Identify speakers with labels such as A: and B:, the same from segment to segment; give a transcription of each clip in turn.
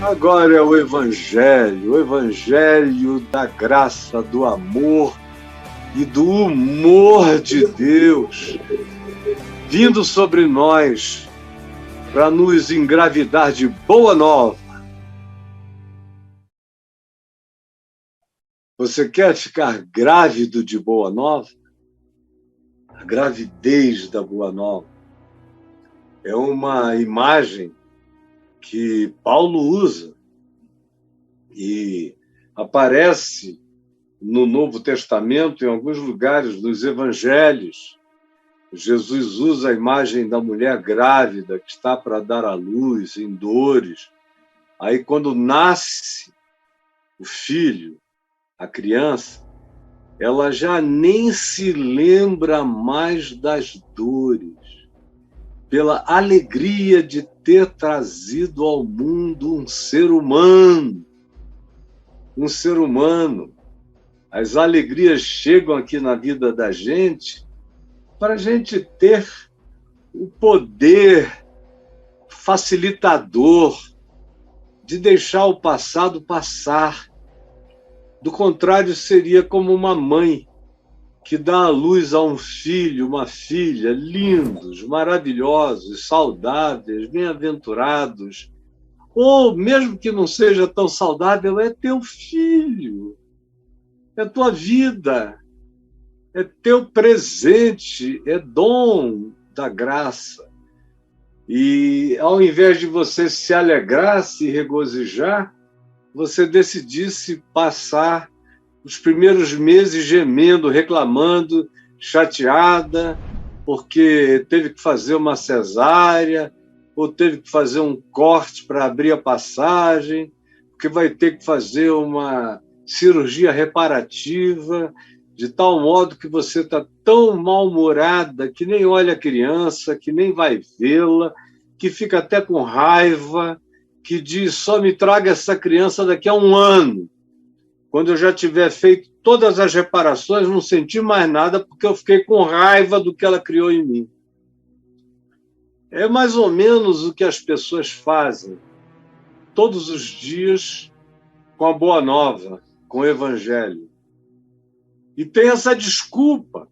A: Agora é o Evangelho da graça, do amor e do humor de Deus, vindo sobre nós para nos engravidar de boa nova. Você quer ficar grávido de boa nova? A gravidez da boa nova é uma imagem que Paulo usa e aparece no Novo Testamento, em alguns lugares, nos evangelhos. Jesus usa a imagem da mulher grávida que está para dar à luz, em dores. Aí, quando nasce o filho, a criança, ela já nem se lembra mais das dores, pela alegria de ter trazido ao mundo um ser humano. Um ser humano. As alegrias chegam aqui na vida da gente para a gente ter o poder facilitador de deixar o passado passar. Do contrário, seria como uma mãe que dá à luz a um filho, uma filha, lindos, maravilhosos, saudáveis, bem-aventurados. Ou, mesmo que não seja tão saudável, é teu filho, é tua vida, é teu presente, é dom da graça. E, ao invés de você se alegrar, se regozijar, você decidisse passar os primeiros meses gemendo, reclamando, chateada, porque teve que fazer uma cesárea, ou teve que fazer um corte para abrir a passagem, porque vai ter que fazer uma cirurgia reparativa, de tal modo que você está tão mal-humorada que nem olha a criança, que nem vai vê-la, que fica até com raiva, que diz, só me traga essa criança daqui a um ano. Quando eu já tiver feito todas as reparações, não senti mais nada, porque eu fiquei com raiva do que ela criou em mim. É mais ou menos o que as pessoas fazem todos os dias com a Boa Nova, com o Evangelho. E tem essa desculpa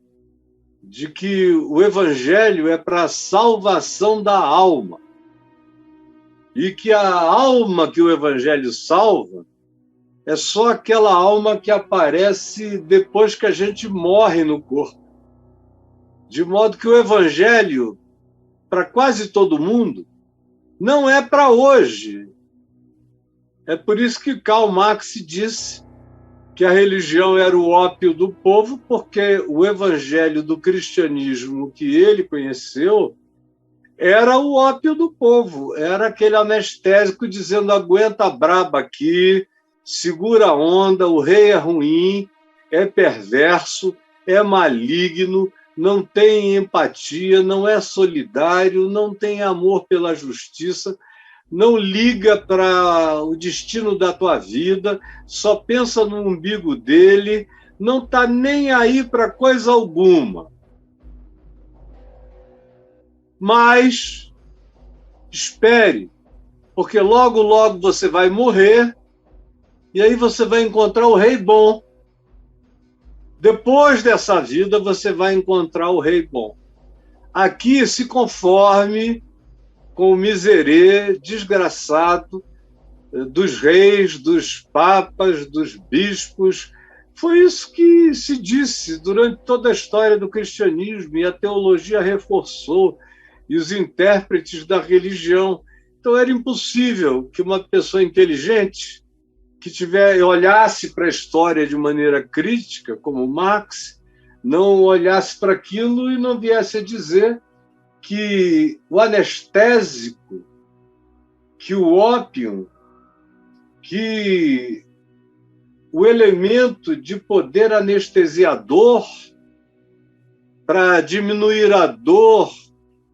A: de que o Evangelho é para a salvação da alma. E que a alma que o Evangelho salva é só aquela alma que aparece depois que a gente morre no corpo. De modo que o Evangelho, para quase todo mundo, não é para hoje. É por isso que Karl Marx disse que a religião era o ópio do povo, porque o Evangelho do cristianismo que ele conheceu era o ópio do povo, era aquele anestésico dizendo, aguenta a braba aqui, segura a onda, o rei é ruim, é perverso, é maligno, não tem empatia, não é solidário, não tem amor pela justiça, não liga para o destino da tua vida, só pensa no umbigo dele, não está nem aí para coisa alguma. Mas espere, porque logo, logo você vai morrer e aí você vai encontrar o rei bom. Depois dessa vida, você vai encontrar o rei bom. Aqui, se conforme com o miserê desgraçado dos reis, dos papas, dos bispos. Foi isso que se disse durante toda a história do cristianismo, e a teologia reforçou, e os intérpretes da religião. Então, era impossível que uma pessoa inteligente que olhasse para a história de maneira crítica, como Marx, não olhasse para aquilo e não viesse a dizer que o anestésico, que o ópio, que o elemento de poder anestesiador para diminuir a dor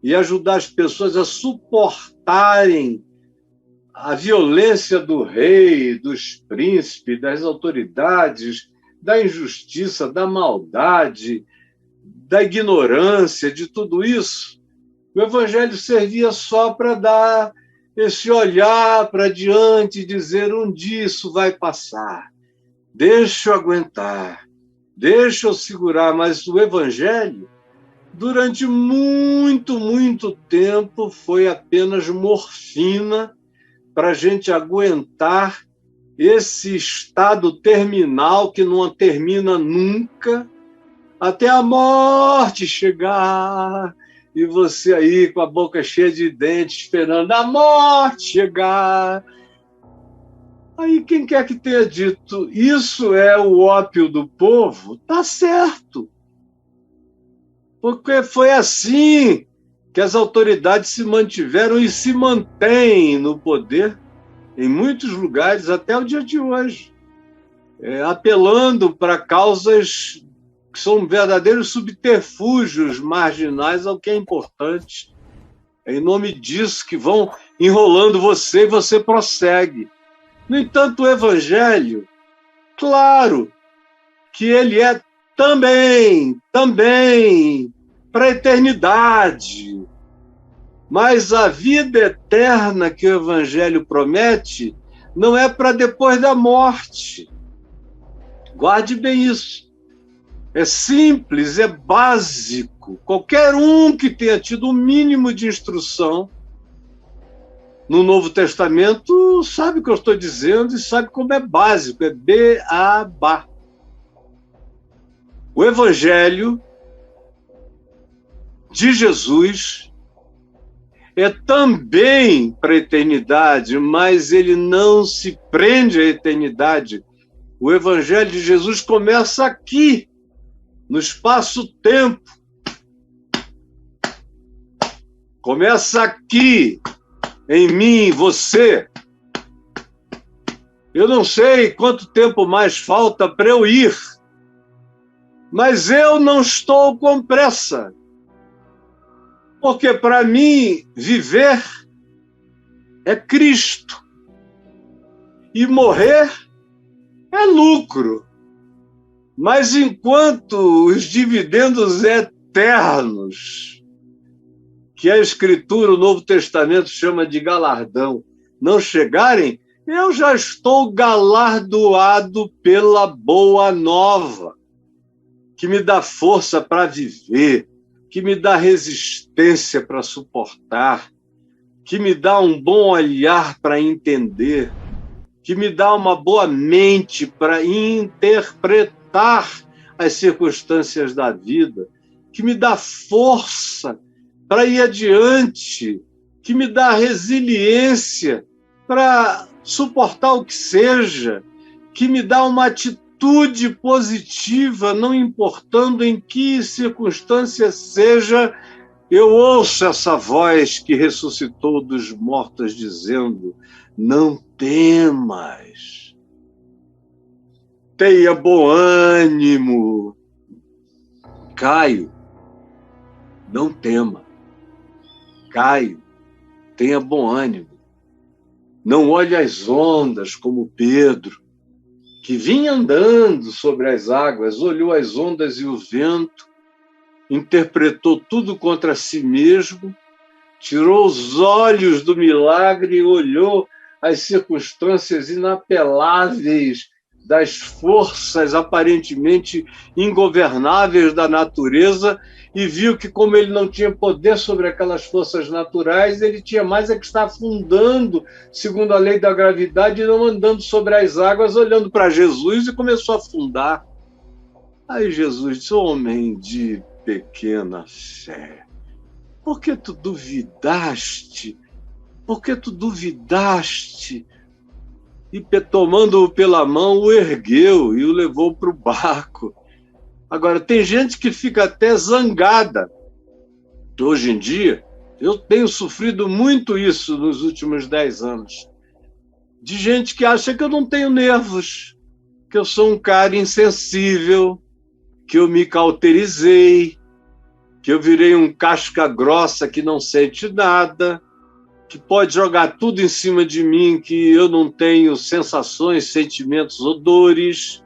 A: e ajudar as pessoas a suportarem a violência do rei, dos príncipes, das autoridades, da injustiça, da maldade, da ignorância, de tudo isso, o Evangelho servia só para dar esse olhar para diante e dizer: um dia isso vai passar, deixa eu aguentar, deixa eu segurar. Mas o Evangelho, durante muito, muito tempo, foi apenas morfina para a gente aguentar esse estado terminal que não termina nunca, até a morte chegar, e você aí com a boca cheia de dentes, esperando a morte chegar. Aí quem quer que tenha dito isso é o ópio do povo, tá certo. Porque foi assim que as autoridades se mantiveram e se mantêm no poder em muitos lugares até o dia de hoje, apelando para causas que são verdadeiros subterfúgios marginais ao que é importante. É em nome disso que vão enrolando você e você prossegue. No entanto, o Evangelho, claro que ele é também para a eternidade. Mas a vida eterna que o Evangelho promete não é para depois da morte. Guarde bem isso. É simples, é básico. Qualquer um que tenha tido o mínimo de instrução no Novo Testamento sabe o que eu estou dizendo e sabe como é básico, é beabá. O Evangelho de Jesus é também para a eternidade, mas ele não se prende à eternidade. O Evangelho de Jesus começa aqui, no espaço-tempo. Começa aqui, em mim, em você. Eu não sei quanto tempo mais falta para eu ir, mas eu não estou com pressa. Porque para mim, viver é Cristo. E morrer é lucro. Mas enquanto os dividendos eternos, que a Escritura, o Novo Testamento chama de galardão, não chegarem, eu já estou galardoado pela boa nova, que me dá força para viver, que me dá resistência para suportar, que me dá um bom olhar para entender, que me dá uma boa mente para interpretar as circunstâncias da vida, que me dá força para ir adiante, que me dá resiliência para suportar o que seja, que me dá uma atitude positiva, não importando em que circunstância seja. Eu ouço essa voz que ressuscitou dos mortos dizendo: não temas, tenha bom ânimo. Caio, não tema. Caio, tenha bom ânimo. Não olhe as ondas como Pedro, que vinha andando sobre as águas, olhou as ondas e o vento, interpretou tudo contra si mesmo, tirou os olhos do milagre e olhou as circunstâncias inapeláveis das forças aparentemente ingovernáveis da natureza e viu que, como ele não tinha poder sobre aquelas forças naturais, ele tinha mais é que estar afundando, segundo a lei da gravidade, e não andando sobre as águas, olhando para Jesus, e começou a afundar. Aí Jesus disse: homem de pequena fé, por que tu duvidaste? Por que tu duvidaste? E, tomando-o pela mão, o ergueu e o levou para o barco. Agora, tem gente que fica até zangada. Hoje em dia, eu tenho sofrido muito isso nos últimos 10 anos. De gente que acha que eu não tenho nervos, que eu sou um cara insensível, que eu me cauterizei, que eu virei um casca grossa que não sente nada, que pode jogar tudo em cima de mim, que eu não tenho sensações, sentimentos, odores,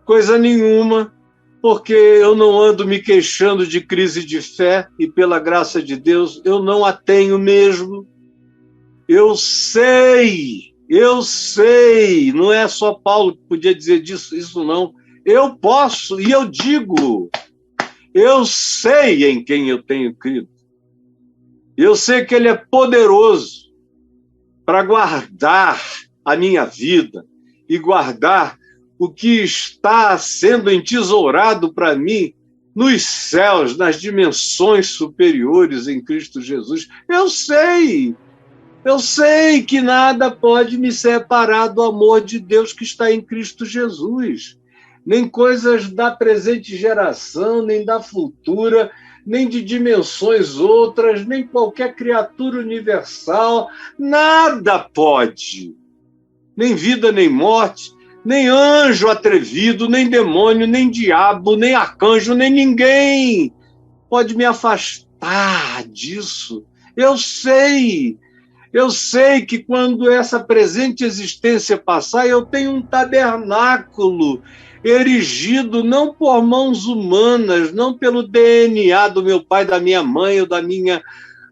A: coisa nenhuma, porque eu não ando me queixando de crise de fé e, pela graça de Deus, eu não a tenho mesmo. Eu sei, não é só Paulo que podia dizer isso não. Eu posso e eu digo, eu sei em quem eu tenho crido. Eu sei que ele é poderoso para guardar a minha vida e guardar o que está sendo entesourado para mim nos céus, nas dimensões superiores em Cristo Jesus. Eu sei que nada pode me separar do amor de Deus que está em Cristo Jesus. Nem coisas da presente geração, nem da futura, nem de dimensões outras, nem qualquer criatura universal. Nada pode. Nem vida, nem morte, nem anjo atrevido, nem demônio, nem diabo, nem arcanjo, nem ninguém pode me afastar disso. Eu sei que quando essa presente existência passar, eu tenho um tabernáculo erigido não por mãos humanas, não pelo DNA do meu pai, da minha mãe ou da minha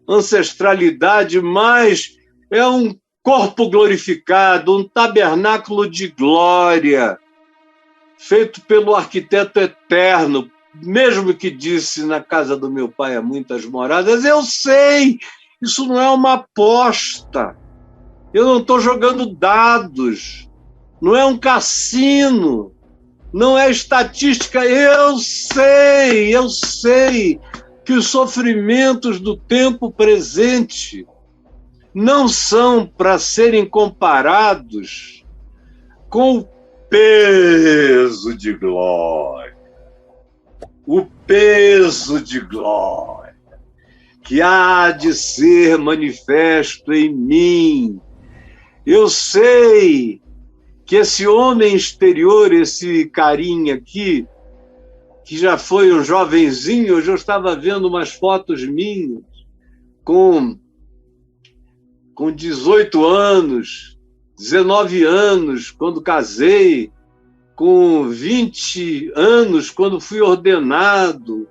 A: ancestralidade, mas é um corpo glorificado, um tabernáculo de glória, feito pelo arquiteto eterno, mesmo que disse, na casa do meu pai há muitas moradas. Eu sei, isso não é uma aposta, eu não estou jogando dados, não é um cassino, não é estatística. Eu sei que os sofrimentos do tempo presente não são para serem comparados com o peso de glória. O peso de glória que há de ser manifesto em mim. Eu sei que esse homem exterior, esse carinha aqui, que já foi um jovenzinho, hoje eu estava vendo umas fotos minhas, com 18 anos, 19 anos, quando casei, com 20 anos, quando fui ordenado,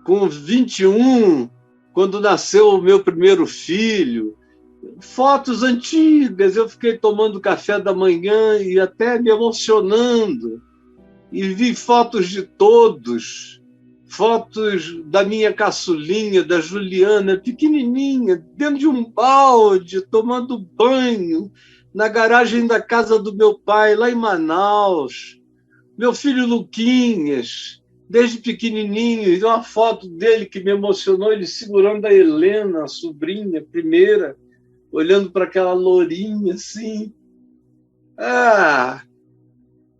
A: com 21, quando nasceu o meu primeiro filho. Fotos antigas, eu fiquei tomando café da manhã e até me emocionando. E vi fotos de todos, fotos da minha caçulinha, da Juliana, pequenininha, dentro de um balde, tomando banho, na garagem da casa do meu pai, lá em Manaus. Meu filho Luquinhas, desde pequenininho, e uma foto dele que me emocionou, ele segurando a Helena, a sobrinha, primeira, olhando para aquela lourinha assim.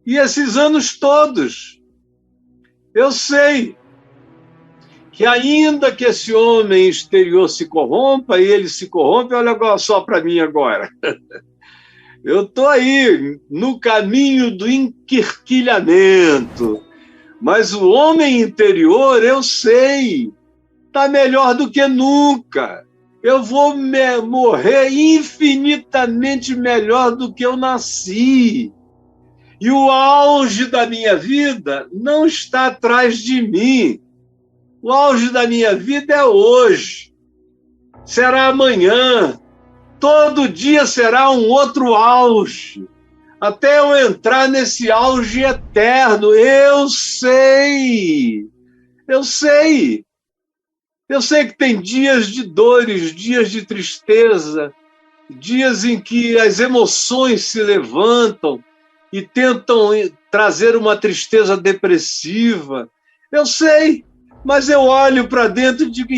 A: E esses anos todos, eu sei que ainda que esse homem exterior se corrompa, e ele se corrompe, olha só para mim agora. Eu estou aí no caminho do enquirquilhamento, mas o homem interior, eu sei, está melhor do que nunca. Eu vou morrer infinitamente melhor do que eu nasci. E o auge da minha vida não está atrás de mim. O auge da minha vida é hoje. Será amanhã. Todo dia será um outro auge. Até eu entrar nesse auge eterno. Eu sei. Eu sei que tem dias de dores, dias de tristeza, dias em que as emoções se levantam e tentam trazer uma tristeza depressiva. Eu sei, mas eu olho para dentro e digo: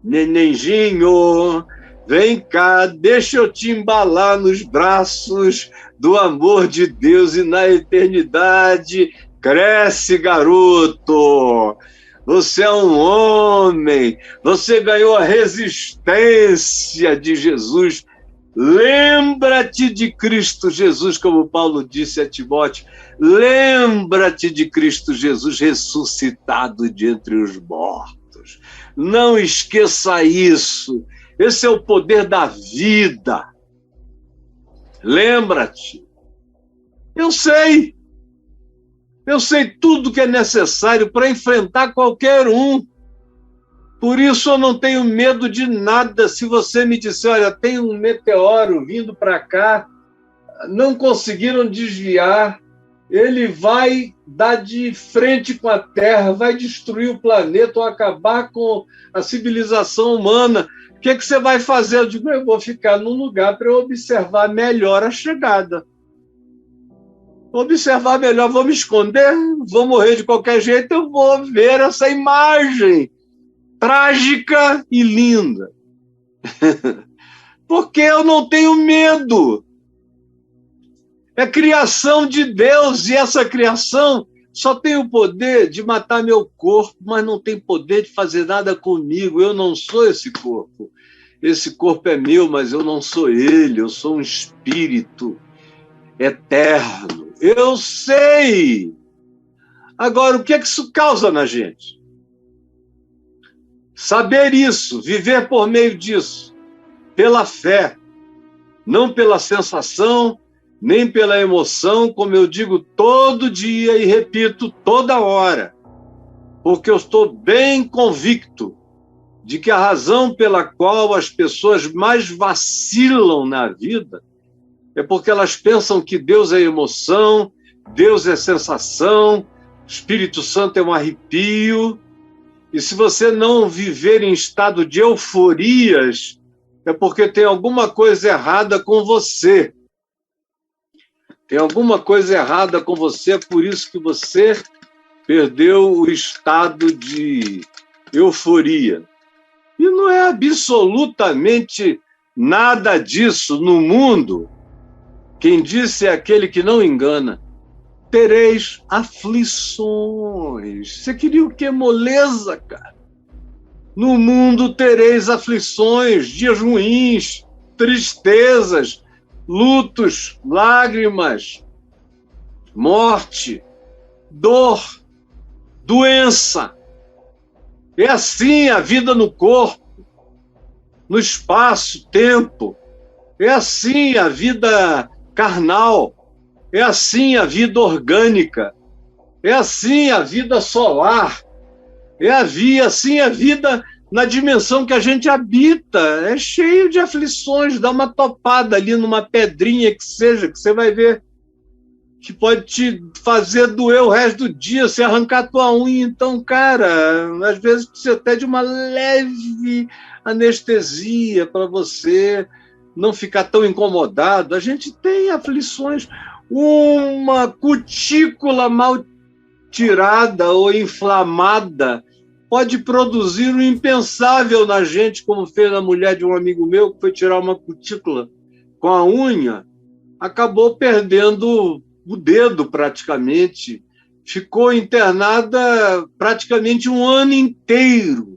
A: nenenzinho, vem cá, deixa eu te embalar nos braços do amor de Deus e na eternidade. Cresce, garoto! Você é um homem, você ganhou a resistência de Jesus. Lembra-te de Cristo Jesus, como Paulo disse a Timóteo. Lembra-te de Cristo Jesus ressuscitado de entre os mortos. Não esqueça isso. Esse é o poder da vida. Lembra-te. Eu sei tudo que é necessário para enfrentar qualquer um. Por isso eu não tenho medo de nada. Se você me disser, olha, tem um meteoro vindo para cá, não conseguiram desviar, ele vai dar de frente com a Terra, vai destruir o planeta ou acabar com a civilização humana. O que você vai fazer? Eu digo, eu vou ficar num lugar para eu observar melhor a chegada. Observar melhor, vou me esconder, vou morrer de qualquer jeito, eu vou ver essa imagem trágica e linda. Porque eu não tenho medo. É criação de Deus, e essa criação só tem o poder de matar meu corpo, mas não tem poder de fazer nada comigo. Eu não sou esse corpo. Esse corpo é meu, mas eu não sou ele. Eu sou um espírito eterno. Eu sei. Agora, o que é que isso causa na gente? Saber isso, viver por meio disso, pela fé, não pela sensação, nem pela emoção, como eu digo todo dia e repito toda hora, porque eu estou bem convicto de que a razão pela qual as pessoas mais vacilam na vida é porque elas pensam que Deus é emoção, Deus é sensação, Espírito Santo é um arrepio. E se você não viver em estado de euforias, é porque tem alguma coisa errada com você. Tem alguma coisa errada com você, é por isso que você perdeu o estado de euforia. E não é absolutamente nada disso no mundo. Quem disse é aquele que não engana. Tereis aflições. Você queria o quê? Moleza, cara. No mundo tereis aflições, dias ruins, tristezas, lutos, lágrimas, morte, dor, doença. É assim a vida no corpo, no espaço, tempo. É assim a vida carnal. É assim a vida orgânica. É assim a vida solar. É assim a vida na dimensão que a gente habita. É cheio de aflições. Dá uma topada ali numa pedrinha que seja, que você vai ver que pode te fazer doer o resto do dia, se arrancar tua unha. Então, cara, às vezes precisa até de uma leve anestesia para você não ficar tão incomodado. A gente tem aflições. Uma cutícula mal tirada ou inflamada pode produzir o impensável na gente, como fez na mulher de um amigo meu, que foi tirar uma cutícula com a unha, acabou perdendo o dedo praticamente, ficou internada praticamente um ano inteiro,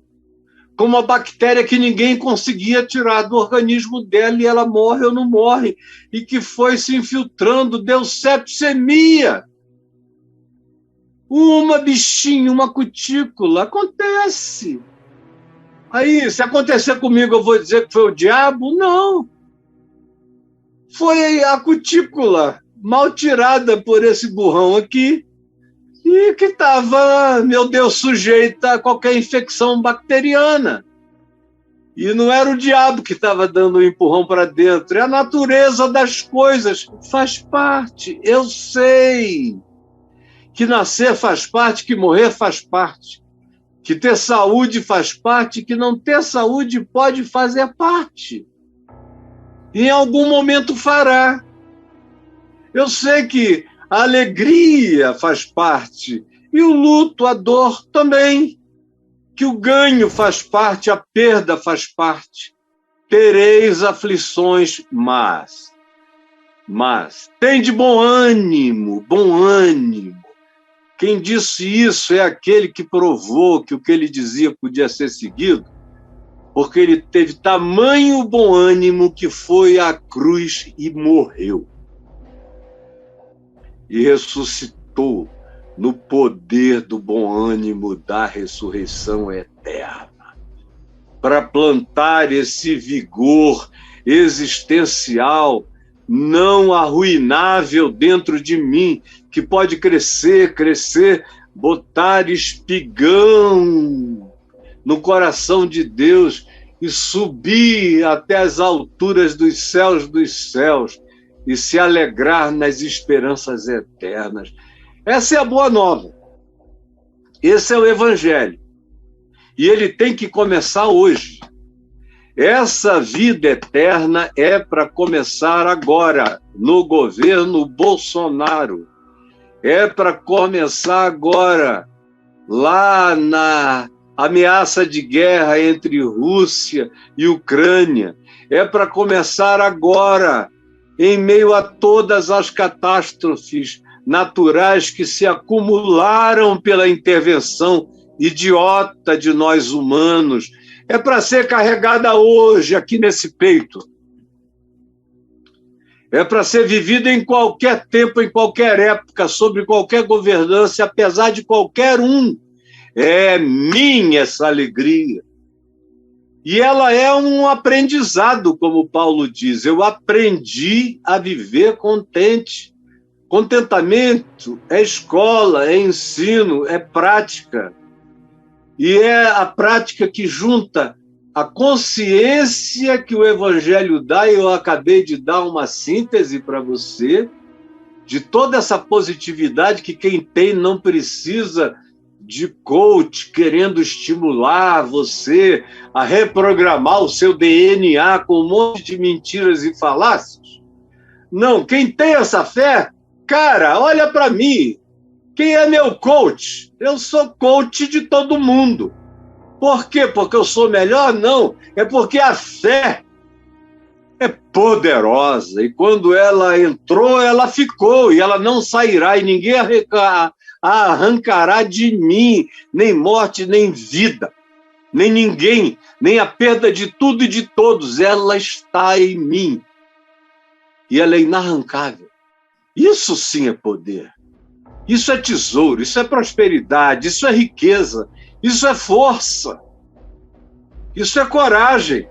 A: com uma bactéria que ninguém conseguia tirar do organismo dela, e ela morre ou não morre, e que foi se infiltrando, deu sepsemia. Uma bichinha, uma cutícula, acontece. Aí, se acontecer comigo, eu vou dizer que foi o diabo? Não. Foi a cutícula mal tirada por esse burrão aqui, e que estava, meu Deus, sujeita a qualquer infecção bacteriana. E não era o diabo que estava dando um empurrão para dentro, é a natureza das coisas, faz parte. Eu sei que nascer faz parte, que morrer faz parte, que ter saúde faz parte, que não ter saúde pode fazer parte. E em algum momento fará. Eu sei que a alegria faz parte, e o luto, a dor também, que o ganho faz parte, a perda faz parte. Tereis aflições, mas tem de bom ânimo, bom ânimo. Quem disse isso é aquele que provou que o que ele dizia podia ser seguido, porque ele teve tamanho bom ânimo que foi à cruz e morreu. E ressuscitou no poder do bom ânimo da ressurreição eterna, para plantar esse vigor existencial não arruinável dentro de mim, que pode crescer, botar espigão, no coração de Deus e subir até as alturas dos céus e se alegrar nas esperanças eternas. Essa é a boa nova. Esse é o Evangelho. E ele tem que começar hoje. Essa vida eterna é para começar agora, no governo Bolsonaro. É para começar agora, lá na ameaça de guerra entre Rússia e Ucrânia. É para começar agora, em meio a todas as catástrofes naturais que se acumularam pela intervenção idiota de nós humanos. É para ser carregada hoje, aqui nesse peito. É para ser vivida em qualquer tempo, em qualquer época, sobre qualquer governança, apesar de qualquer um. É minha essa alegria. E ela é um aprendizado, como Paulo diz. Eu aprendi a viver contente. Contentamento é escola, é ensino, é prática. E é a prática que junta a consciência que o Evangelho dá, e eu acabei de dar uma síntese para você, de toda essa positividade que quem tem não precisa de coach querendo estimular você a reprogramar o seu DNA com um monte de mentiras e falácias. Não, quem tem essa fé, cara, olha para mim. Quem é meu coach? Eu sou coach de todo mundo. Por quê? Porque eu sou melhor? Não. É porque a fé é poderosa. E quando ela entrou, ela ficou. E ela não sairá. E ninguém arrancará de mim nem morte, nem vida. Nem ninguém. Nem a perda de tudo e de todos. Ela está em mim. E ela é inarrancável. Isso sim é poder. Isso é tesouro, isso é prosperidade, isso é riqueza, isso é força, isso é coragem.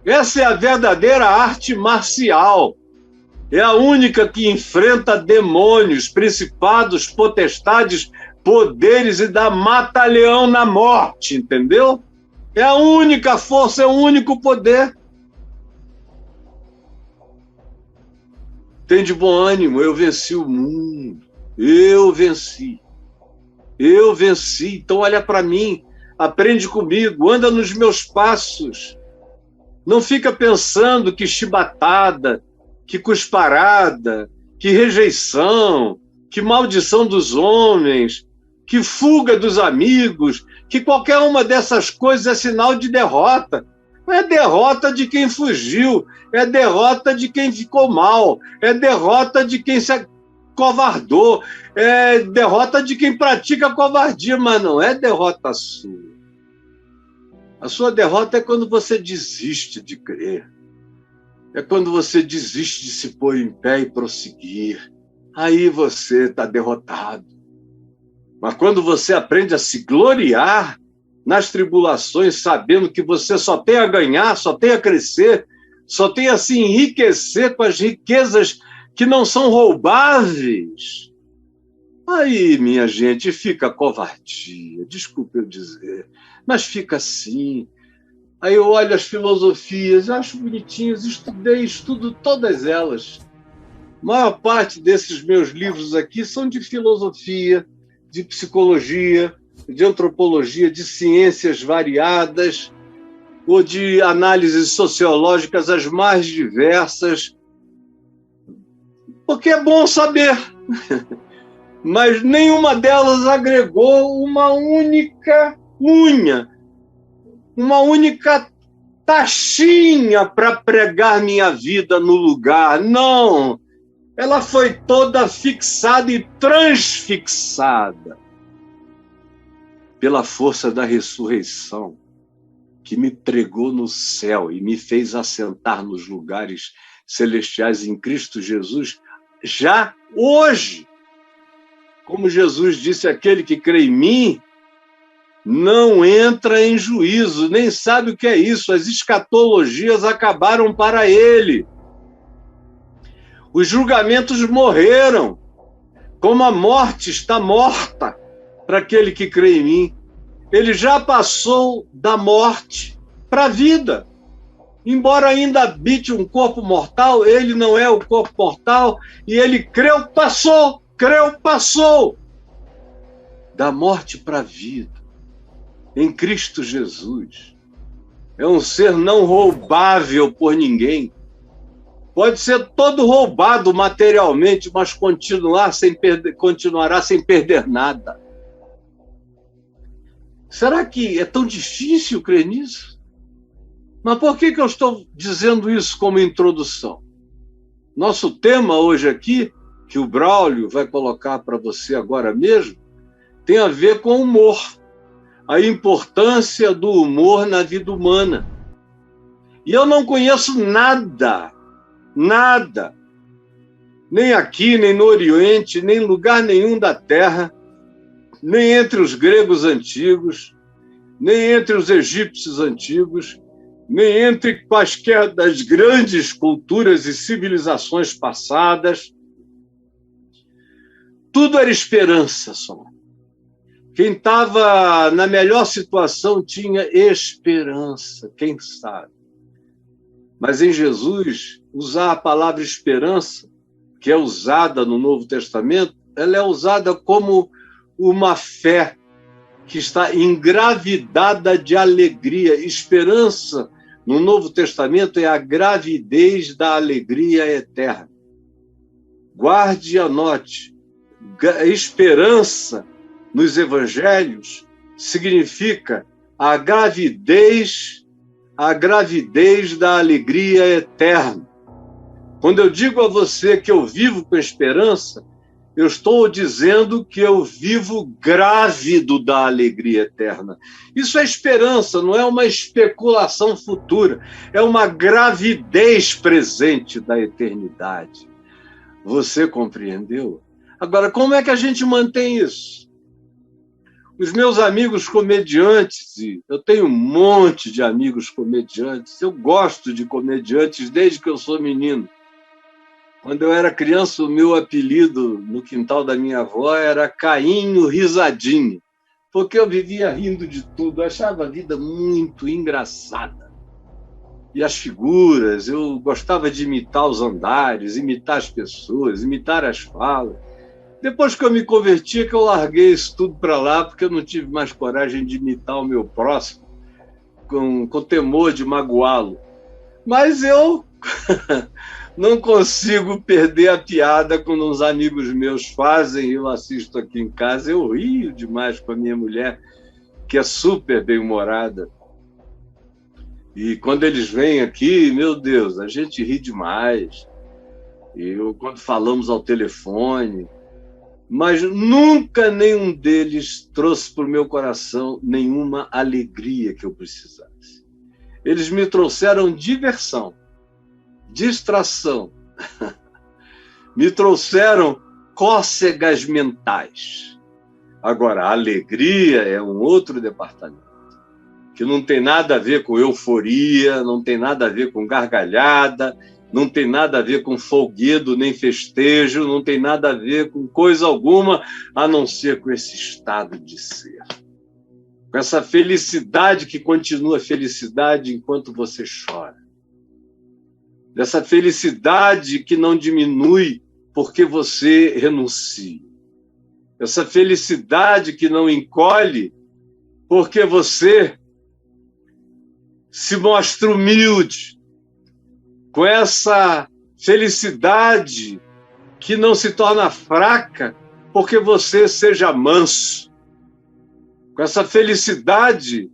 A: Essa é a verdadeira arte marcial. É a única que enfrenta demônios, principados, potestades, poderes e dá mata-leão na morte, entendeu? É a única força, é o único poder. Tem de bom ânimo, eu venci o mundo. Eu venci. Eu venci. Então olha para mim, aprende comigo, anda nos meus passos. Não fica pensando que chibatada, que cusparada, que rejeição, que maldição dos homens, que fuga dos amigos, que qualquer uma dessas coisas é sinal de derrota. É derrota de quem fugiu, é derrota de quem ficou mal, é derrota de quem se covardou, é derrota de quem pratica covardia, mas não é derrota sua. A sua derrota é quando você desiste de crer, é quando você desiste de se pôr em pé e prosseguir. Aí você está derrotado. Mas quando você aprende a se gloriar nas tribulações, sabendo que você só tem a ganhar, só tem a crescer, só tem a se enriquecer com as riquezas que não são roubáveis. Aí, minha gente, fica covardia, desculpe eu dizer, mas fica assim. Aí eu olho as filosofias, acho bonitinhas, estudo todas elas. A maior parte desses meus livros aqui são de filosofia, de psicologia, de antropologia, de ciências variadas, ou de análises sociológicas as mais diversas, porque é bom saber. Mas nenhuma delas agregou uma única unha, uma única taxinha para pregar minha vida no lugar. Não, ela foi toda fixada e transfixada pela força da ressurreição, que me pregou no céu e me fez assentar nos lugares celestiais em Cristo Jesus, já hoje. Como Jesus disse, aquele que crê em mim não entra em juízo, nem sabe o que é isso. As escatologias acabaram para ele. Os julgamentos morreram, como a morte está morta para aquele que crê em mim. Ele já passou da morte para a vida. Embora ainda habite um corpo mortal, ele não é o corpo mortal, e ele creu, passou da morte para a vida, em Cristo Jesus. É um ser não roubável por ninguém. Pode ser todo roubado materialmente, mas continuará sem perder nada. Será que é tão difícil crer nisso? Mas por que eu estou dizendo isso como introdução? Nosso tema hoje aqui, que o Braulio vai colocar para você agora mesmo, tem a ver com humor. A importância do humor na vida humana. E eu não conheço nada, nem aqui, nem no Oriente, nem em lugar nenhum da Terra, nem entre os gregos antigos, nem entre os egípcios antigos, nem entre quaisquer das grandes culturas e civilizações passadas. Tudo era esperança só. Quem estava na melhor situação tinha esperança, quem sabe. Mas em Jesus, usar a palavra esperança, que é usada no Novo Testamento, ela é usada como uma fé que está engravidada de alegria. Esperança, no Novo Testamento, é a gravidez da alegria eterna. Guarde e anote. Esperança, nos evangelhos, significa a gravidez da alegria eterna. Quando eu digo a você que eu vivo com esperança, eu estou dizendo que eu vivo grávido da alegria eterna. Isso é esperança, não é uma especulação futura, é uma gravidez presente da eternidade. Você compreendeu? Agora, como é que a gente mantém isso? Os meus amigos comediantes, e eu tenho um monte de amigos comediantes, eu gosto de comediantes desde que eu sou menino. Quando eu era criança, o meu apelido no quintal da minha avó era Cainho Risadinho, porque eu vivia rindo de tudo, achava a vida muito engraçada. E as figuras, eu gostava de imitar os andares, imitar as pessoas, imitar as falas. Depois que eu me converti, que eu larguei isso tudo para lá, porque eu não tive mais coragem de imitar o meu próximo, com temor de magoá-lo. Mas eu não consigo perder a piada quando uns amigos meus fazem, eu assisto aqui em casa, eu rio demais com a minha mulher, que é super bem-humorada. E quando eles vêm aqui, meu Deus, a gente ri demais. Quando falamos ao telefone, mas nunca nenhum deles trouxe para o meu coração nenhuma alegria que eu precisasse. Eles me trouxeram diversão, distração, me trouxeram cócegas mentais. Agora, a alegria é um outro departamento, que não tem nada a ver com euforia, não tem nada a ver com gargalhada, não tem nada a ver com folguedo nem festejo, não tem nada a ver com coisa alguma, a não ser com esse estado de ser. Com essa felicidade que continua felicidade enquanto você chora. Dessa felicidade que não diminui porque você renuncia. Essa felicidade que não encolhe porque você se mostra humilde. Com essa felicidade que não se torna fraca porque você seja manso. Com essa felicidade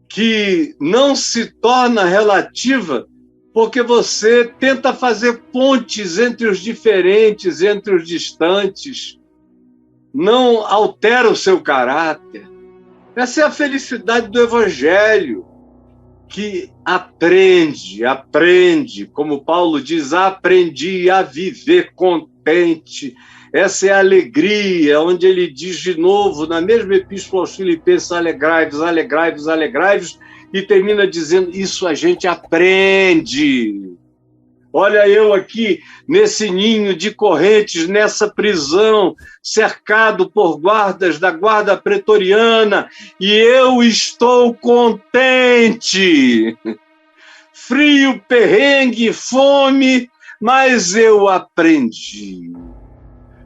A: que não se torna relativa porque você tenta fazer pontes entre os diferentes, entre os distantes, não altera o seu caráter. Essa é a felicidade do Evangelho, que aprende, como Paulo diz, aprendi a viver contente. Essa é a alegria, onde ele diz de novo, na mesma epístola aos Filipenses, alegrai-vos, alegrai-vos, alegrai-vos, e termina dizendo, isso a gente aprende. Olha eu aqui, nesse ninho de correntes, nessa prisão, cercado por guardas da guarda pretoriana, e eu estou contente. Frio, perrengue, fome, mas eu aprendi.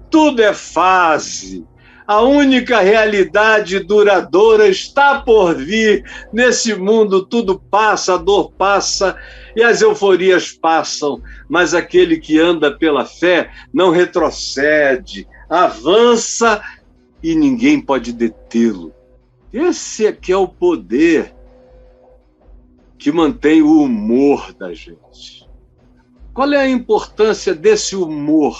A: Tudo é fase. A única realidade duradoura está por vir. Nesse mundo tudo passa, a dor passa e as euforias passam, mas aquele que anda pela fé não retrocede, avança e ninguém pode detê-lo. Esse aqui é o poder que mantém o humor da gente. Qual é a importância desse humor?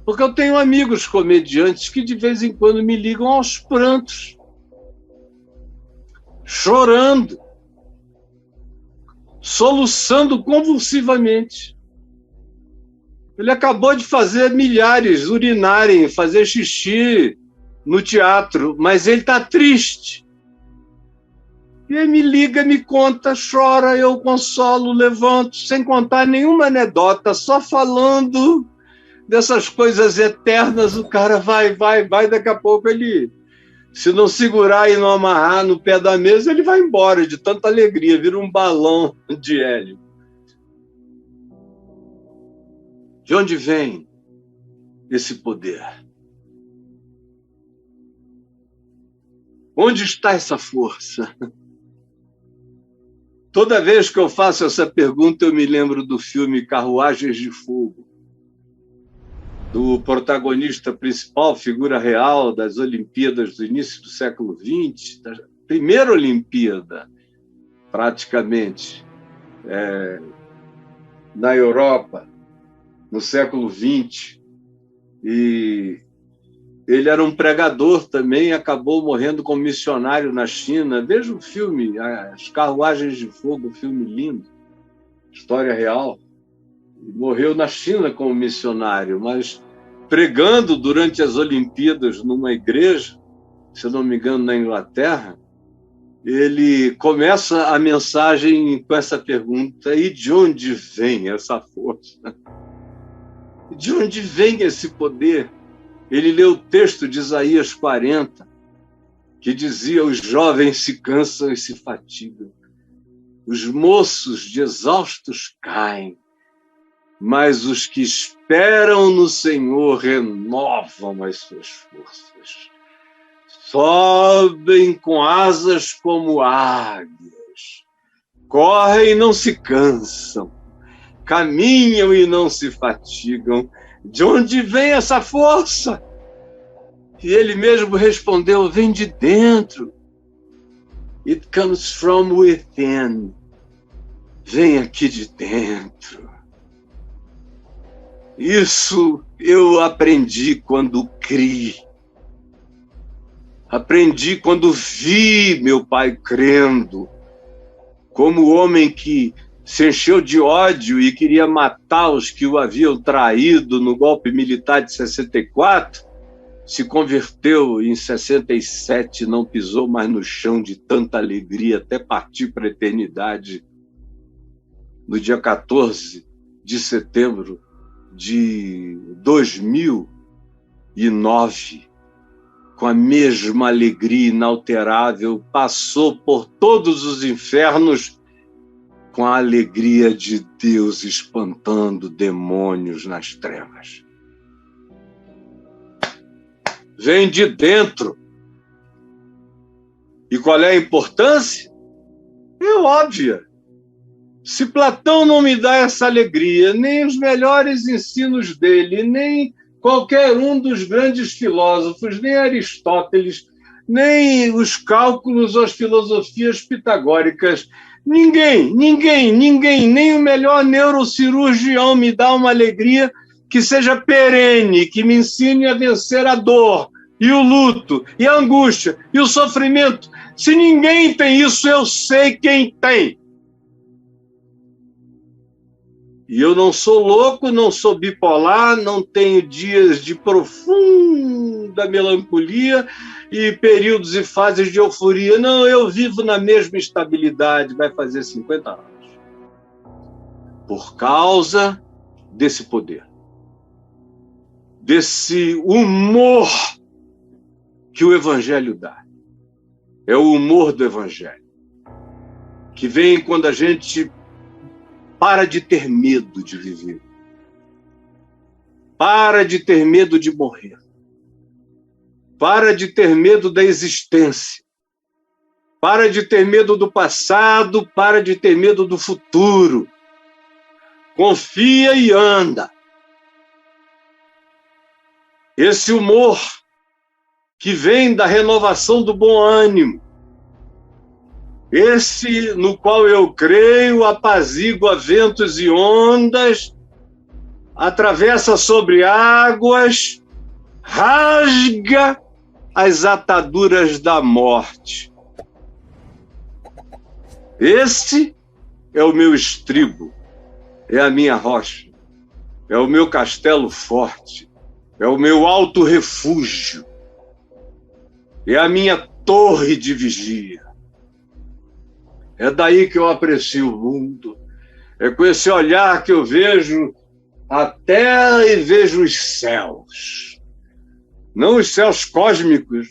A: Porque eu tenho amigos comediantes que de vez em quando me ligam aos prantos, chorando, soluçando convulsivamente. Ele acabou de fazer milhares urinarem, fazer xixi no teatro, mas ele está triste. E aí me liga, me conta, chora, eu consolo, levanto, sem contar nenhuma anedota, só falando dessas coisas eternas. O cara vai, daqui a pouco ele, se não segurar e não amarrar no pé da mesa, ele vai embora de tanta alegria, vira um balão de hélio. De onde vem esse poder? Onde está essa força? Toda vez que eu faço essa pergunta, eu me lembro do filme Carruagens de Fogo, do protagonista principal, figura real das Olimpíadas do início do século XX, da primeira Olimpíada, praticamente, na Europa, no século XX. E ele era um pregador também, acabou morrendo como missionário na China. Veja o filme, As Carruagens de Fogo, um filme lindo, história real. Morreu na China como missionário, mas pregando durante as Olimpíadas numa igreja, se não me engano, na Inglaterra, ele começa a mensagem com essa pergunta: e de onde vem essa força? De onde vem esse poder? Ele leu o texto de Isaías 40, que dizia: os jovens se cansam e se fatigam, os moços de exaustos caem, mas os que esperam no Senhor renovam as suas forças. Sobem com asas como águias, correm e não se cansam, caminham e não se fatigam. De onde vem essa força? E ele mesmo respondeu: vem de dentro. It comes from within. Vem aqui de dentro. Isso eu aprendi quando criei. Aprendi quando vi meu pai crendo, como homem que se encheu de ódio e queria matar os que o haviam traído no golpe militar de 64, se converteu em 67, não pisou mais no chão de tanta alegria, até partir para a eternidade, no dia 14 de setembro de 2009, com a mesma alegria inalterável, passou por todos os infernos com a alegria de Deus espantando demônios nas trevas. Vem de dentro. E qual é a importância? É óbvia. Se Platão não me dá essa alegria, nem os melhores ensinos dele, nem qualquer um dos grandes filósofos, nem Aristóteles, nem os cálculos ou as filosofias pitagóricas, ninguém, nem o melhor neurocirurgião me dá uma alegria que seja perene, que me ensine a vencer a dor, e o luto, e a angústia, e o sofrimento. Se ninguém tem isso, eu sei quem tem. E eu não sou louco, não sou bipolar, não tenho dias de profunda melancolia e períodos e fases de euforia. Não, eu vivo na mesma estabilidade, vai fazer 50 anos. por causa desse poder, desse humor que o Evangelho dá. É o humor do Evangelho, que vem quando a gente para de ter medo de viver, para de ter medo de morrer, para de ter medo da existência, para de ter medo do passado, para de ter medo do futuro. Confia e anda. Esse humor que vem da renovação do bom ânimo, esse no qual eu creio, apazigua ventos e ondas, atravessa sobre águas, rasga as ataduras da morte. Esse é o meu estribo, é a minha rocha, é o meu castelo forte, é o meu alto refúgio, é a minha torre de vigia. É daí que eu aprecio o mundo, é com esse olhar que eu vejo a terra e vejo os céus. Não os céus cósmicos,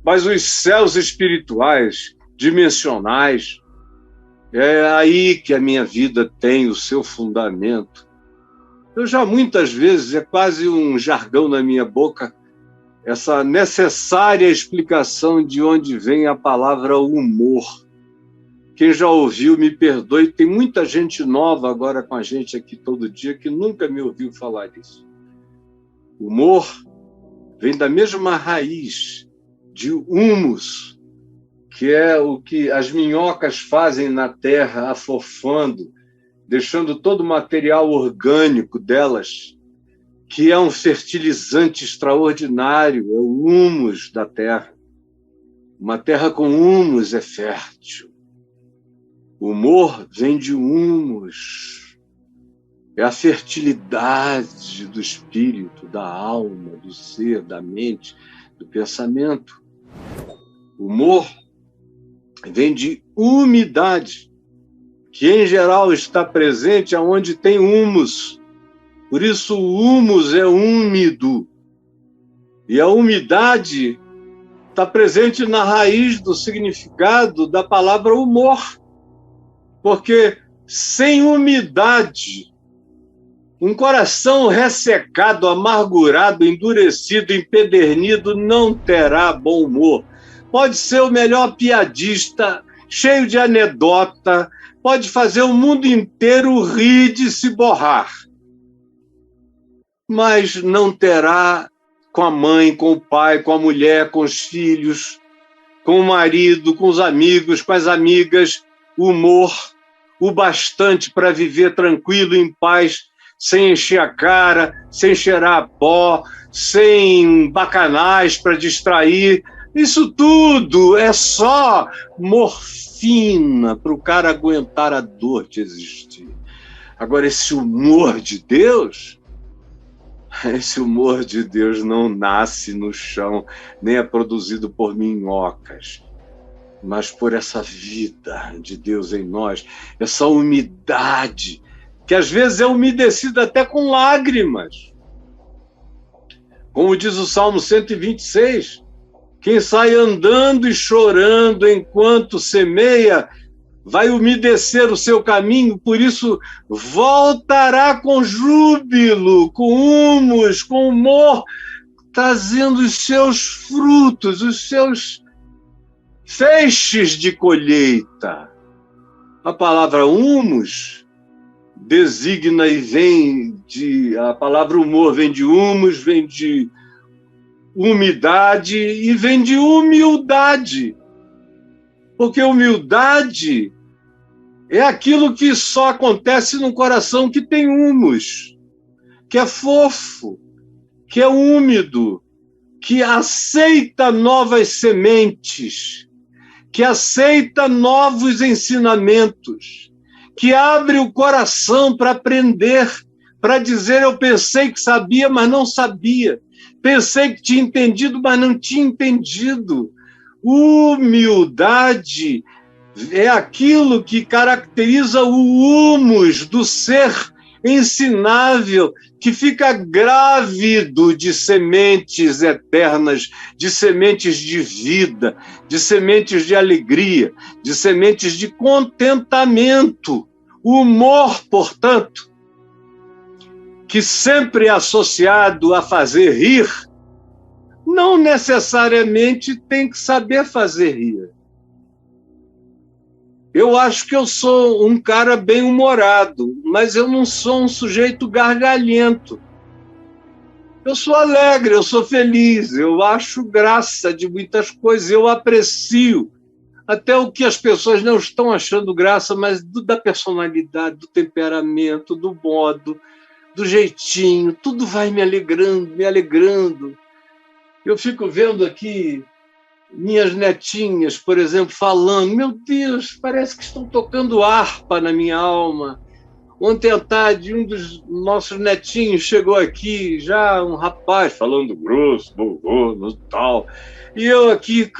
A: mas os céus espirituais, dimensionais. É aí que a minha vida tem o seu fundamento. Eu já muitas vezes, é quase um jargão na minha boca, essa necessária explicação de onde vem a palavra humor. Quem já ouviu, me perdoe, tem muita gente nova agora com a gente aqui todo dia que nunca me ouviu falar disso. Humor vem da mesma raiz de humus, que é o que as minhocas fazem na terra, afofando, deixando todo o material orgânico delas, que é um fertilizante extraordinário, é o humus da terra. Uma terra com humus é fértil. O humor vem de humus. É a fertilidade do espírito, da alma, do ser, da mente, do pensamento. O humor vem de umidade, que em geral está presente aonde tem humus. Por isso o humus é úmido. E a umidade está presente na raiz do significado da palavra humor. Porque sem umidade, um coração ressecado, amargurado, endurecido, empedernido não terá bom humor. Pode ser o melhor piadista, cheio de anedota, pode fazer o mundo inteiro rir de se borrar. Mas não terá com a mãe, com o pai, com a mulher, com os filhos, com o marido, com os amigos, com as amigas, humor, o bastante para viver tranquilo, em paz, sem encher a cara, sem cheirar a pó, sem bacanais para distrair. Isso tudo é só morfina para o cara aguentar a dor de existir. Agora, esse humor de Deus não nasce no chão, nem é produzido por minhocas, mas por essa vida de Deus em nós, essa umidade, que às vezes é umedecida até com lágrimas. Como diz o Salmo 126, quem sai andando e chorando enquanto semeia, vai umedecer o seu caminho, por isso voltará com júbilo, com humus, com humor, trazendo os seus frutos, os seus feixes de colheita. A palavra humus designa e vem de... A palavra humor vem de humus, vem de umidade e vem de humildade. Porque humildade é aquilo que só acontece num coração que tem humus, que é fofo, que é úmido, que aceita novas sementes, que aceita novos ensinamentos, que abre o coração para aprender, para dizer: eu pensei que sabia, mas não sabia. Pensei que tinha entendido, mas não tinha entendido. Humildade É aquilo que caracteriza o humus do ser ensinável, que fica grávido de sementes eternas, de sementes de vida, de sementes de alegria, de sementes de contentamento. O humor, portanto, que sempre é associado a fazer rir, não necessariamente tem que saber fazer rir. Eu acho que eu sou um cara bem-humorado, mas eu não sou um sujeito gargalhento. Eu sou alegre, eu sou feliz, eu acho graça de muitas coisas, eu aprecio até o que as pessoas não estão achando graça, mas da personalidade, do temperamento, do modo, do jeitinho, tudo vai me alegrando, me alegrando. Eu fico vendo aqui minhas netinhas, por exemplo, falando, meu Deus, parece que estão tocando harpa na minha alma. Ontem à tarde, um dos nossos netinhos chegou aqui, já um rapaz falando grosso, borrono e tal, e eu aqui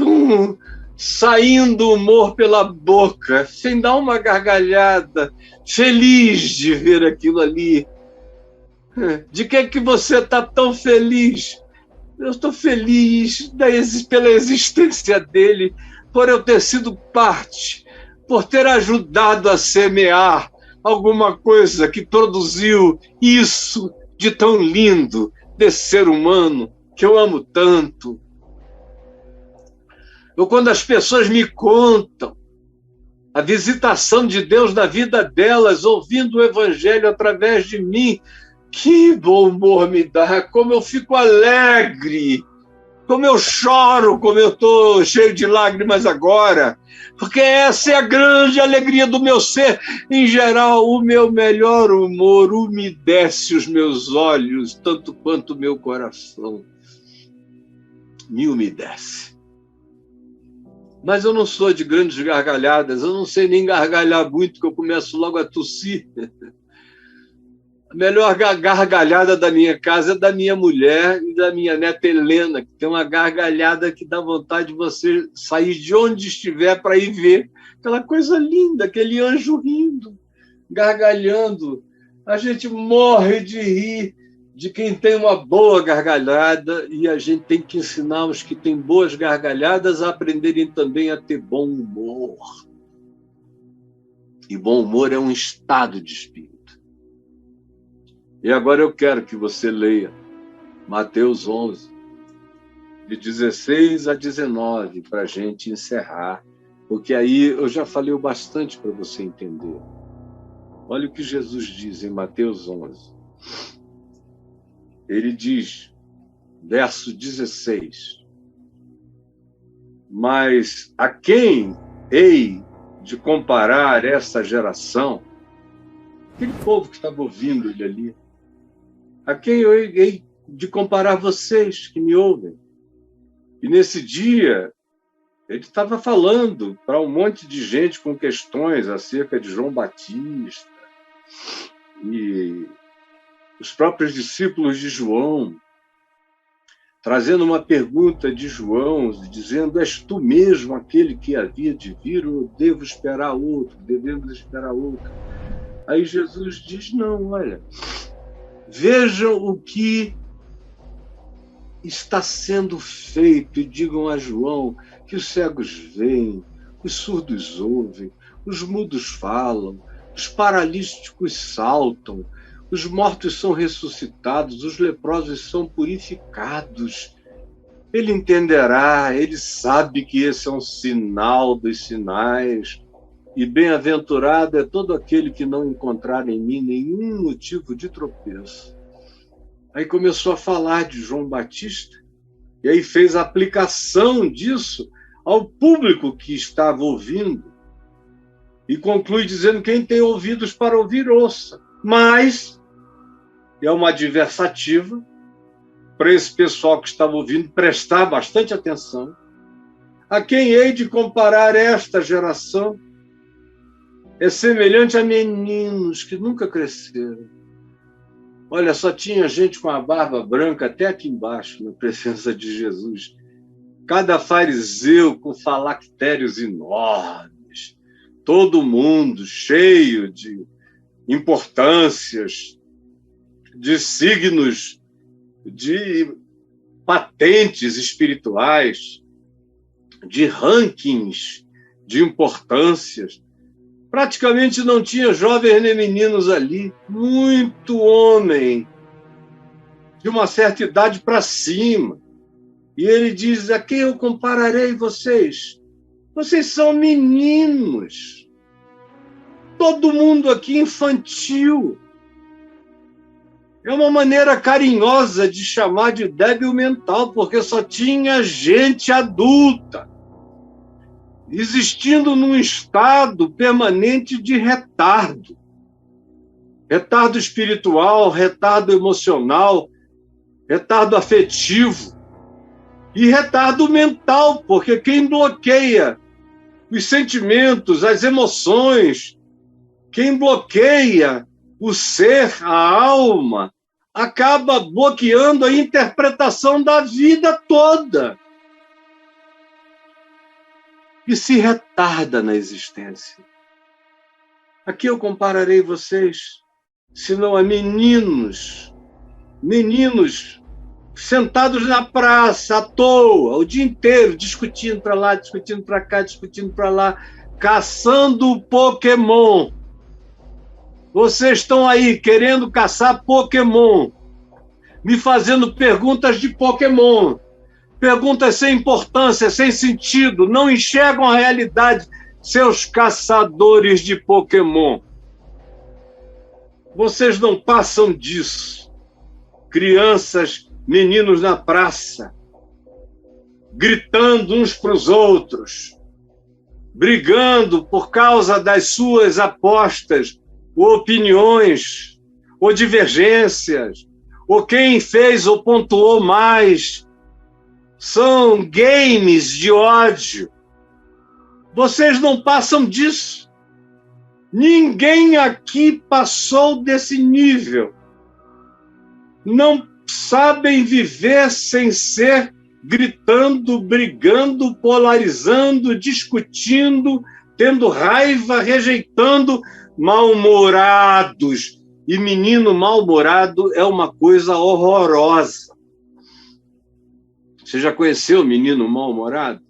A: saindo humor pela boca, sem dar uma gargalhada, feliz de ver aquilo ali. De que você está tão feliz? Eu estou feliz pela existência dele, por eu ter sido parte, por ter ajudado a semear alguma coisa que produziu isso de tão lindo, desse ser humano que eu amo tanto. Quando as pessoas me contam a visitação de Deus na vida delas, ouvindo o Evangelho através de mim, que bom humor me dá, como eu fico alegre, como eu choro, como eu estou cheio de lágrimas agora, porque essa é a grande alegria do meu ser. Em geral, o meu melhor humor umedece os meus olhos, tanto quanto o meu coração me umedece. Mas eu não sou de grandes gargalhadas, eu não sei nem gargalhar muito, que eu começo logo a tossir. A melhor gargalhada da minha casa é da minha mulher e da minha neta Helena, que tem uma gargalhada que dá vontade de você sair de onde estiver para ir ver. Aquela coisa linda, aquele anjo rindo, gargalhando. A gente morre de rir de quem tem uma boa gargalhada, e a gente tem que ensinar os que têm boas gargalhadas a aprenderem também a ter bom humor. E bom humor é um estado de espírito. E agora eu quero que você leia Mateus 11, de 16 a 19, para a gente encerrar, porque aí eu já falei o bastante para você entender. Olha o que Jesus diz em Mateus 11. Ele diz, verso 16, mas a quem hei de comparar essa geração, aquele povo que estava ouvindo ele ali, a quem eu hei de comparar vocês que me ouvem? E nesse dia, ele estava falando para um monte de gente com questões acerca de João Batista e os próprios discípulos de João, trazendo uma pergunta de João, dizendo, és tu mesmo aquele que havia de vir ou devo esperar outro, devemos esperar outro? Aí Jesus diz, não, olha, vejam o que está sendo feito e digam a João que os cegos veem, os surdos ouvem, os mudos falam, os paralíticos saltam, os mortos são ressuscitados, os leprosos são purificados. Ele entenderá, ele sabe que esse é um sinal dos sinais. E bem-aventurado é todo aquele que não encontrar em mim nenhum motivo de tropeço. Aí começou a falar de João Batista, e aí fez a aplicação disso ao público que estava ouvindo. E conclui dizendo, quem tem ouvidos para ouvir, ouça. Mas é uma adversativa para esse pessoal que estava ouvindo prestar bastante atenção. A quem hei de comparar esta geração? É semelhante a meninos que nunca cresceram. Olha, só tinha gente com a barba branca até aqui embaixo, na presença de Jesus. Cada fariseu com falactérios enormes, todo mundo, cheio de importâncias, de signos, de patentes espirituais, de rankings de importâncias. Praticamente não tinha jovens nem meninos ali, muito homem, de uma certa idade para cima. E ele diz: a quem eu compararei vocês? Vocês são meninos. Todo mundo aqui infantil. É uma maneira carinhosa de chamar de débil mental, porque só tinha gente adulta, existindo num estado permanente de retardo. Retardo espiritual, retardo emocional, retardo afetivo e retardo mental, porque quem bloqueia os sentimentos, as emoções, quem bloqueia o ser, a alma, acaba bloqueando a interpretação da vida toda e se retarda na existência. Aqui eu compararei vocês, senão a meninos sentados na praça, à toa, o dia inteiro, discutindo para lá, discutindo para cá, discutindo para lá, caçando Pokémon. Vocês estão aí querendo caçar Pokémon, me fazendo perguntas de Pokémon, perguntas sem importância, sem sentido, não enxergam a realidade, seus caçadores de Pokémon. Vocês não passam disso. Crianças, meninos na praça, gritando uns para os outros, brigando por causa das suas apostas, ou opiniões, ou divergências, ou quem fez ou pontuou mais. São games de ódio. Vocês não passam disso. Ninguém aqui passou desse nível. Não sabem viver sem ser gritando, brigando, polarizando, discutindo, tendo raiva, rejeitando, mal-humorados. E menino mal-humorado é uma coisa horrorosa. Você já conheceu menino mal-humorado?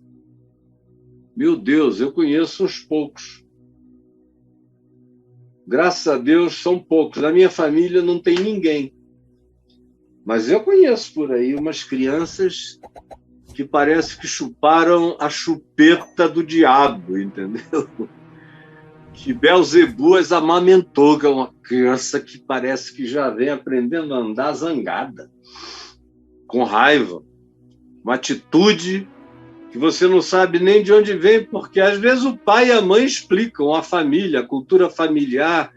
A: Meu Deus, eu conheço uns poucos. Graças a Deus, são poucos. Na minha família não tem ninguém. Mas eu conheço por aí umas crianças que parece que chuparam a chupeta do diabo, entendeu? Que Belzebu as amamentou, que é uma criança que parece que já vem aprendendo a andar zangada, com raiva. Uma atitude que você não sabe nem de onde vem, porque às vezes o pai e a mãe explicam a família, a cultura familiar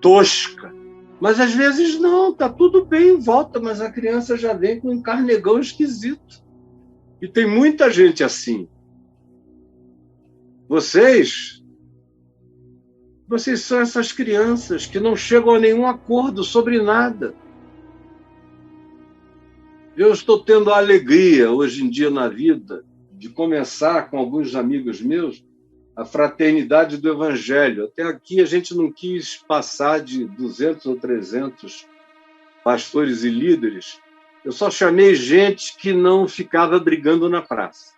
A: tosca. Mas às vezes não, tá tudo bem em volta, mas a criança já vem com um carnegão esquisito. E tem muita gente assim. Vocês são essas crianças que não chegam a nenhum acordo sobre nada. Eu estou tendo a alegria, hoje em dia na vida, de começar com alguns amigos meus a fraternidade do Evangelho. Até aqui a gente não quis passar de 200 ou 300 pastores e líderes. Eu só chamei gente que não ficava brigando na praça.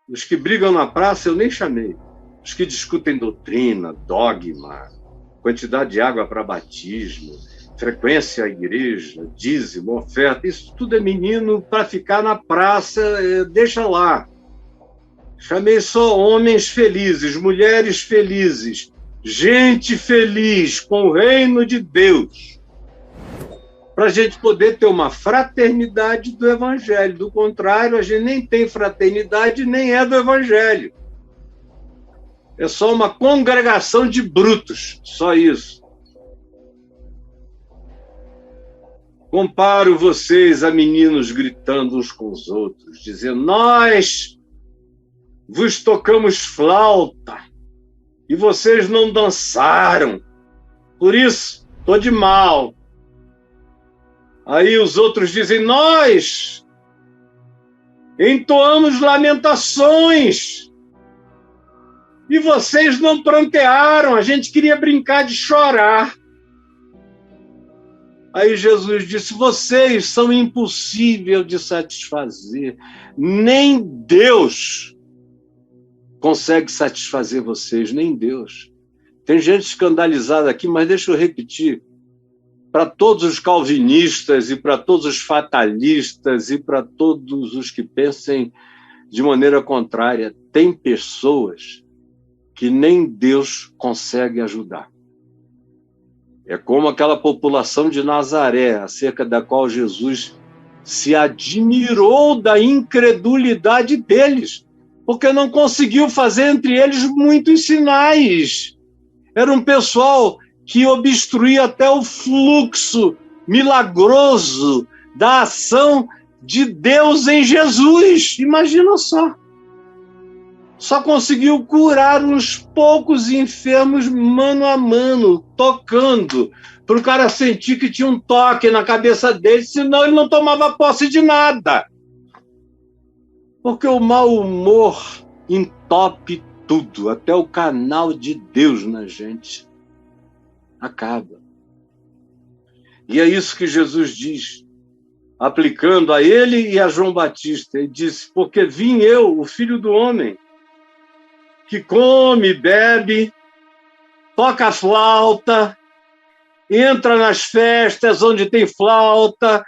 A: Os que brigam na praça eu nem chamei. Os que discutem doutrina, dogma, quantidade de água para batismo, frequência à igreja, dízimo, oferta, isso tudo é menino para ficar na praça, deixa lá. Chamei só homens felizes, mulheres felizes, gente feliz com o reino de Deus, para a gente poder ter uma fraternidade do Evangelho. Do contrário, a gente nem tem fraternidade, nem é do Evangelho. É só uma congregação de brutos, só isso. Comparo vocês a meninos gritando uns com os outros, dizendo: nós vos tocamos flauta e vocês não dançaram, por isso estou de mal. Aí os outros dizem: nós entoamos lamentações E vocês não prantearam, a gente queria brincar de chorar. Aí Jesus disse, vocês são impossíveis de satisfazer. Nem Deus consegue satisfazer vocês, nem Deus. Tem gente escandalizada aqui, mas deixa eu repetir. Para todos os calvinistas e para todos os fatalistas e para todos os que pensem de maneira contrária, tem pessoas que nem Deus consegue ajudar. É como aquela população de Nazaré, acerca da qual Jesus se admirou da incredulidade deles, porque não conseguiu fazer entre eles muitos sinais. Era um pessoal que obstruía até o fluxo milagroso da ação de Deus em Jesus. Imagina só. Só conseguiu curar uns poucos enfermos mano a mano, tocando, para o cara sentir que tinha um toque na cabeça dele, senão ele não tomava posse de nada. Porque o mau humor entope tudo, até o canal de Deus na gente acaba. E é isso que Jesus diz, aplicando a ele e a João Batista. Ele disse, porque vim eu, o Filho do Homem, que come, bebe, toca flauta, entra nas festas onde tem flauta,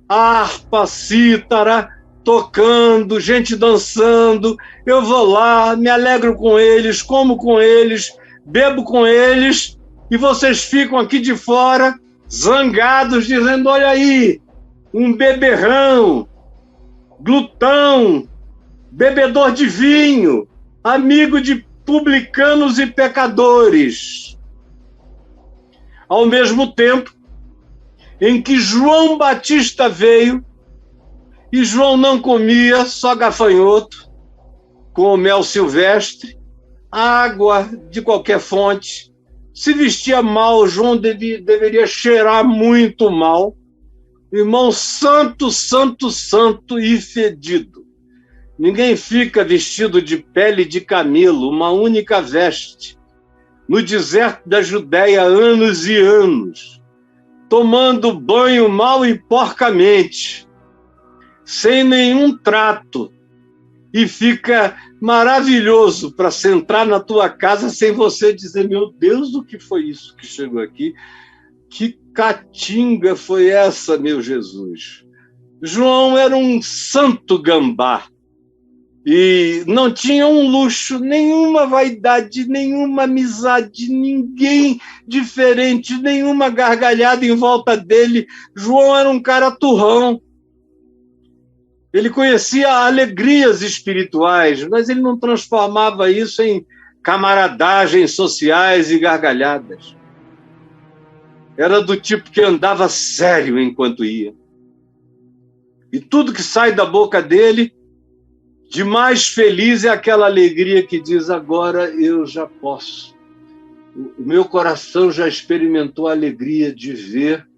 A: harpa, cítara, tocando, gente dançando. Eu vou lá, me alegro com eles, como com eles, bebo com eles, e vocês ficam aqui de fora, zangados, dizendo, olha aí, um beberrão, glutão, bebedor de vinho, amigo de publicanos e pecadores. Ao mesmo tempo em que João Batista veio, e João não comia só gafanhoto, com mel silvestre, água de qualquer fonte, se vestia mal, João deveria cheirar muito mal, irmão santo, santo, santo e fedido. Ninguém fica vestido de pele de camelo, uma única veste, no deserto da Judéia anos e anos, tomando banho mal e porcamente, sem nenhum trato, e fica maravilhoso para se entrar na tua casa sem você dizer, meu Deus, o que foi isso que chegou aqui? Que caatinga foi essa, meu Jesus? João era um santo gambá, e não tinha um luxo, nenhuma vaidade, nenhuma amizade, ninguém diferente, nenhuma gargalhada em volta dele. João era um cara turrão. Ele conhecia alegrias espirituais, mas ele não transformava isso em camaradagens sociais e gargalhadas. Era do tipo que andava sério enquanto ia. E tudo que sai da boca dele, de mais feliz, é aquela alegria que diz, agora eu já posso. O meu coração já experimentou a alegria de ver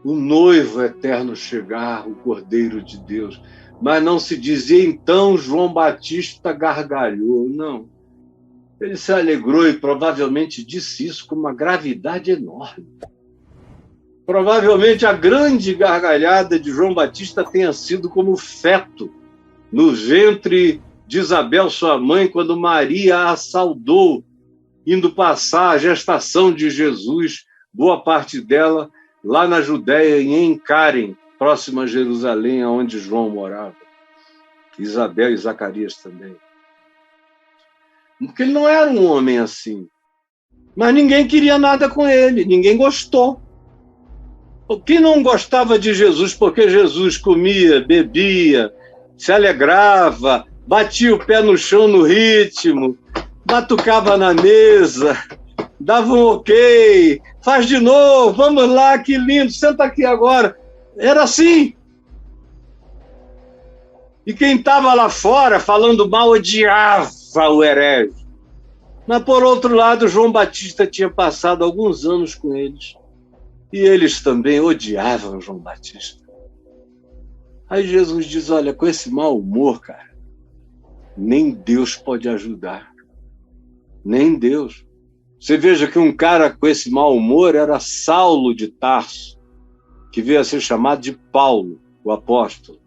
A: o noivo eterno chegar, o Cordeiro de Deus. Mas não se dizia, então, João Batista gargalhou. Não. Ele se alegrou e provavelmente disse isso com uma gravidade enorme. Provavelmente a grande gargalhada de João Batista tenha sido como feto no ventre de Isabel, sua mãe, quando Maria a saudou, indo passar a gestação de Jesus, boa parte dela, lá na Judéia, em Karen, próxima a Jerusalém, onde João morava. Isabel e Zacarias também. Porque ele não era um homem assim. Mas ninguém queria nada com ele, ninguém gostou. Quem não gostava de Jesus porque Jesus comia, bebia, se alegrava, batia o pé no chão no ritmo, batucava na mesa, dava um ok, faz de novo, vamos lá, que lindo, senta aqui agora. Era assim. E quem estava lá fora falando mal odiava o herege. Mas, por outro lado, João Batista tinha passado alguns anos com eles. E eles também odiavam João Batista. Aí Jesus diz, olha, com esse mau humor, cara, nem Deus pode ajudar. Nem Deus. Você veja que um cara com esse mau humor era Saulo de Tarso, que veio a ser chamado de Paulo, o apóstolo.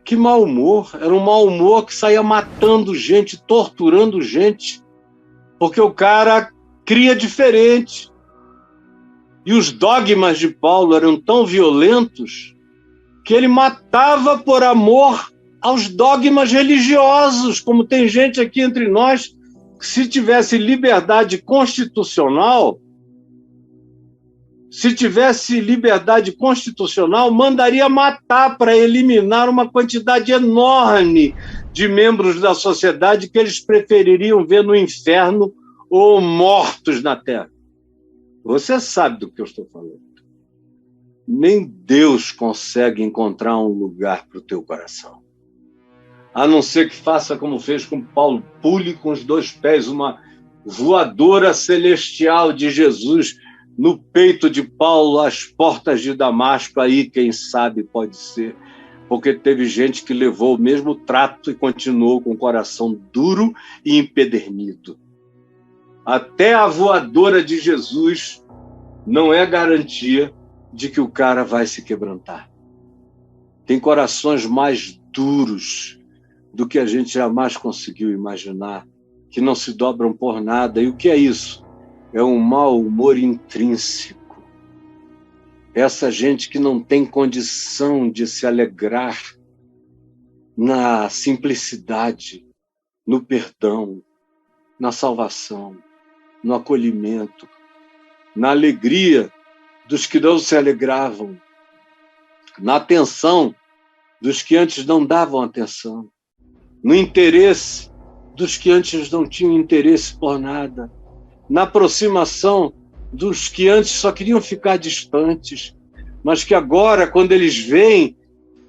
A: Que mau humor! Era um mau humor que saía matando gente, torturando gente, porque o cara cria diferente. E os dogmas de Paulo eram tão violentos que ele matava por amor aos dogmas religiosos, como tem gente aqui entre nós que, se tivesse liberdade constitucional, mandaria matar para eliminar uma quantidade enorme de membros da sociedade que eles prefeririam ver no inferno ou mortos na terra. Você sabe do que eu estou falando. Nem Deus consegue encontrar um lugar para o teu coração. A não ser que faça como fez com Paulo, pule com os 2 pés uma voadora celestial de Jesus no peito de Paulo, às portas de Damasco. Aí, quem sabe, pode ser, porque teve gente que levou o mesmo trato e continuou com o coração duro e empedernido. Até a voadora de Jesus não é garantia de que o cara vai se quebrantar. Tem corações mais duros do que a gente jamais conseguiu imaginar, que não se dobram por nada. E o que é isso? É um mau humor intrínseco. Essa gente que não tem condição de se alegrar na simplicidade, no perdão, na salvação, no acolhimento, na alegria dos que não se alegravam, na atenção dos que antes não davam atenção, no interesse dos que antes não tinham interesse por nada, na aproximação dos que antes só queriam ficar distantes, mas que agora, quando eles veem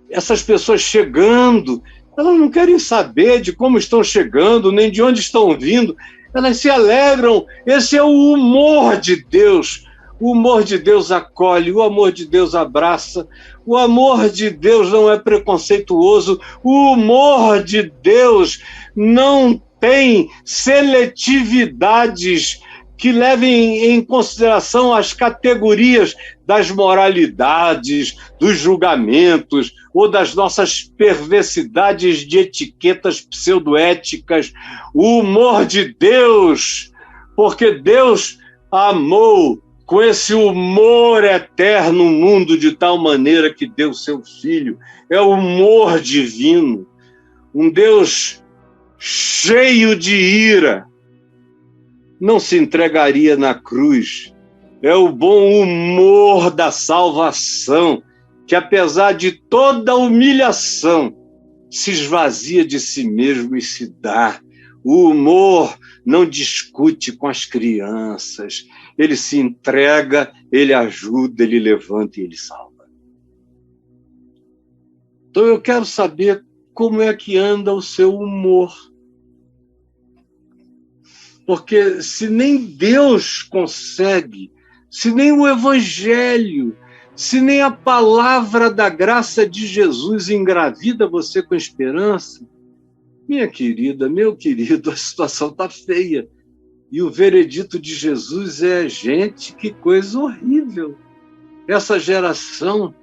A: essas pessoas chegando, elas não querem saber de como estão chegando, nem de onde estão vindo, elas se alegram. Esse é o humor de Deus. O humor de Deus acolhe, o amor de Deus abraça, o amor de Deus não é preconceituoso, o humor de Deus não tem seletividades que levem em consideração as categorias das moralidades, dos julgamentos ou das nossas perversidades de etiquetas pseudoéticas. O humor de Deus, porque Deus amou com esse humor eterno o mundo de tal maneira que deu seu Filho. É o humor divino. Um Deus cheio de ira não se entregaria na cruz. É o bom humor da salvação, que apesar de toda humilhação, se esvazia de si mesmo e se dá. O humor não discute com as crianças. Ele se entrega, ele ajuda, ele levanta e ele salva. Então eu quero saber como é que anda o seu humor. Porque se nem Deus consegue, se nem o Evangelho, se nem a palavra da graça de Jesus engravida você com esperança, minha querida, meu querido, a situação está feia. E o veredito de Jesus é: gente, que coisa horrível. Essa geração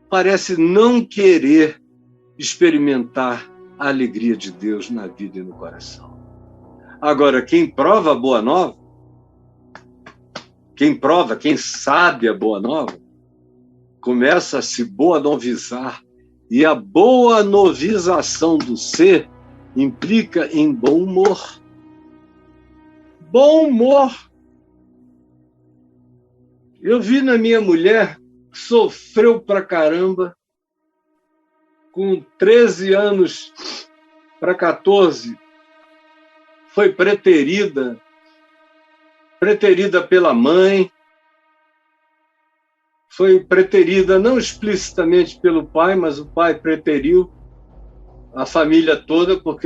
A: parece não querer experimentar a alegria de Deus na vida e no coração. Agora, quem prova a boa nova, quem sabe a boa nova, começa a se boa novizar. E a boa novização do ser implica em bom humor. Bom humor. Eu vi na minha mulher, que sofreu pra caramba, com 13 anos para 14, foi preterida pela mãe, foi preterida não explicitamente pelo pai, mas o pai preteriu a família toda, porque